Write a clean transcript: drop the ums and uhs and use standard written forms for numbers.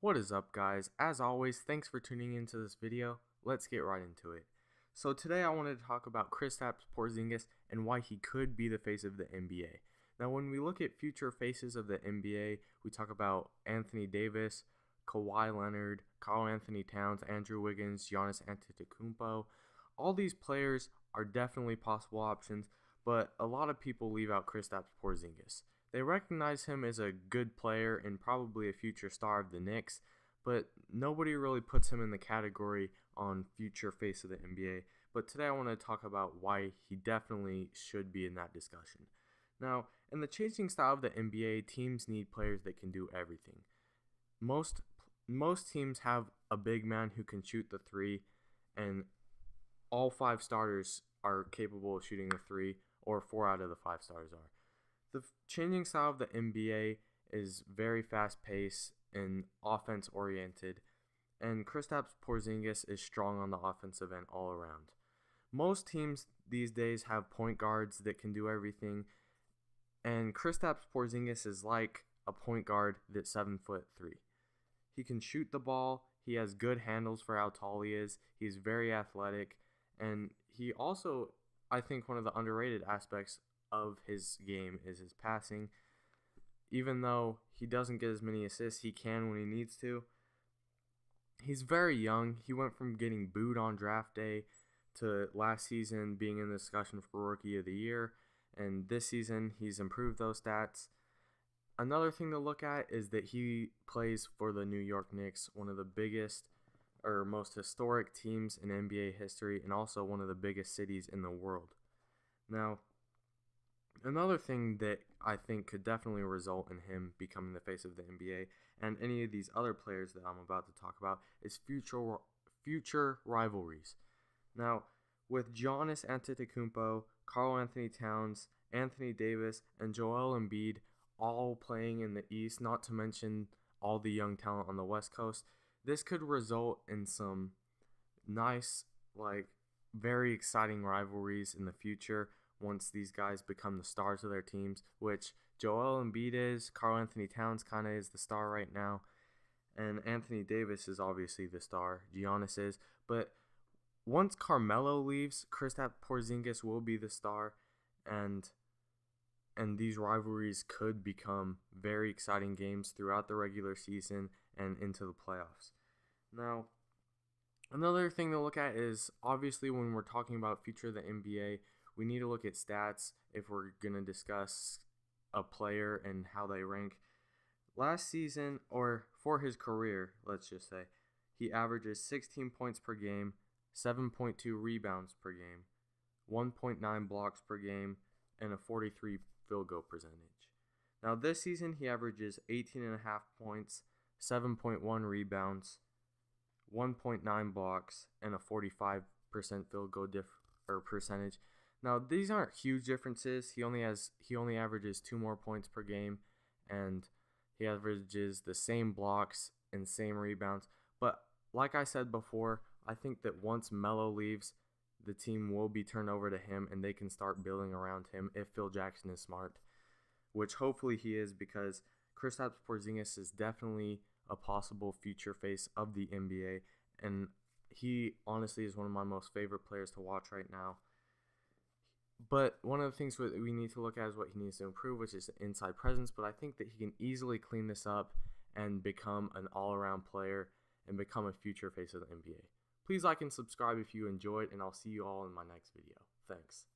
What is up, guys? As always, thanks for tuning into this video. Let's get right into it. So today I wanted to talk about Kristaps Porzingis and why he could be the face of the NBA. Now when we look at future faces of the NBA, we talk about Anthony Davis, Kawhi Leonard, Karl Anthony Towns, Andrew Wiggins, Giannis Antetokounmpo. All these players are definitely possible options, but a lot of people leave out Kristaps Porzingis. They recognize him as a good player and probably a future star of the Knicks, but nobody really puts him in the category on future face of the NBA. But today I want to talk about why he definitely should be in that discussion. Now, in the changing style of the NBA, teams need players that can do everything. Most teams have a big man who can shoot the three, and all 5 starters are capable of shooting the three, or 4 out of the 5 starters are. The changing style of the NBA is very fast-paced and offense-oriented, and Kristaps Porzingis is strong on the offensive end all around. Most teams these days have point guards that can do everything, and Kristaps Porzingis is like a point guard that's 7'3". He can shoot the ball, he has good handles for how tall he is, he's very athletic, and he also, I think one of the underrated aspects of his game is his passing. Even though he doesn't get as many assists, he can when he needs to. He's very young. He went from getting booed on draft day to last season being in the discussion for Rookie of the Year, and this season he's improved those stats. Another thing to look at is that he plays for the New York Knicks, one of the biggest or most historic teams in NBA history, and also one of the biggest cities in the world. Now, another thing that I think could definitely result in him becoming the face of the NBA and any of these other players that I'm about to talk about is future rivalries. Now, with Giannis Antetokounmpo, Karl Anthony Towns, Anthony Davis, and Joel Embiid all playing in the East, not to mention all the young talent on the West Coast, this could result in some nice, very exciting rivalries in the future once these guys become the stars of their teams, which Joel Embiid is. Karl Anthony Towns kind of is the star right now, and Anthony Davis is obviously the star. Giannis is. But once Carmelo leaves, Kristaps Porzingis will be the star, and these rivalries could become very exciting games throughout the regular season and into the playoffs. Now, another thing to look at is obviously when we're talking about future of the NBA, we need to look at stats if we're going to discuss a player and how they rank. Last season, or for his career, let's just say, he averages 16 points per game, 7.2 rebounds per game, 1.9 blocks per game, and a 43 field goal percentage. Now this season, he averages 18.5 points, 7.1 rebounds, 1.9 blocks, and a 45% field goal percentage. Now these aren't huge differences. He only averages 2 more points per game, and he averages the same blocks and same rebounds. But like I said before, I think that once Melo leaves, the team will be turned over to him, and they can start building around him if Phil Jackson is smart, which hopefully he is, because Kristaps Porzingis is definitely a possible future face of the NBA, and he honestly is one of my most favorite players to watch right now. But one of the things we need to look at is what he needs to improve, which is inside presence. But I think that he can easily clean this up and become an all-around player and become a future face of the NBA. Please like and subscribe if you enjoyed, and I'll see you all in my next video. Thanks.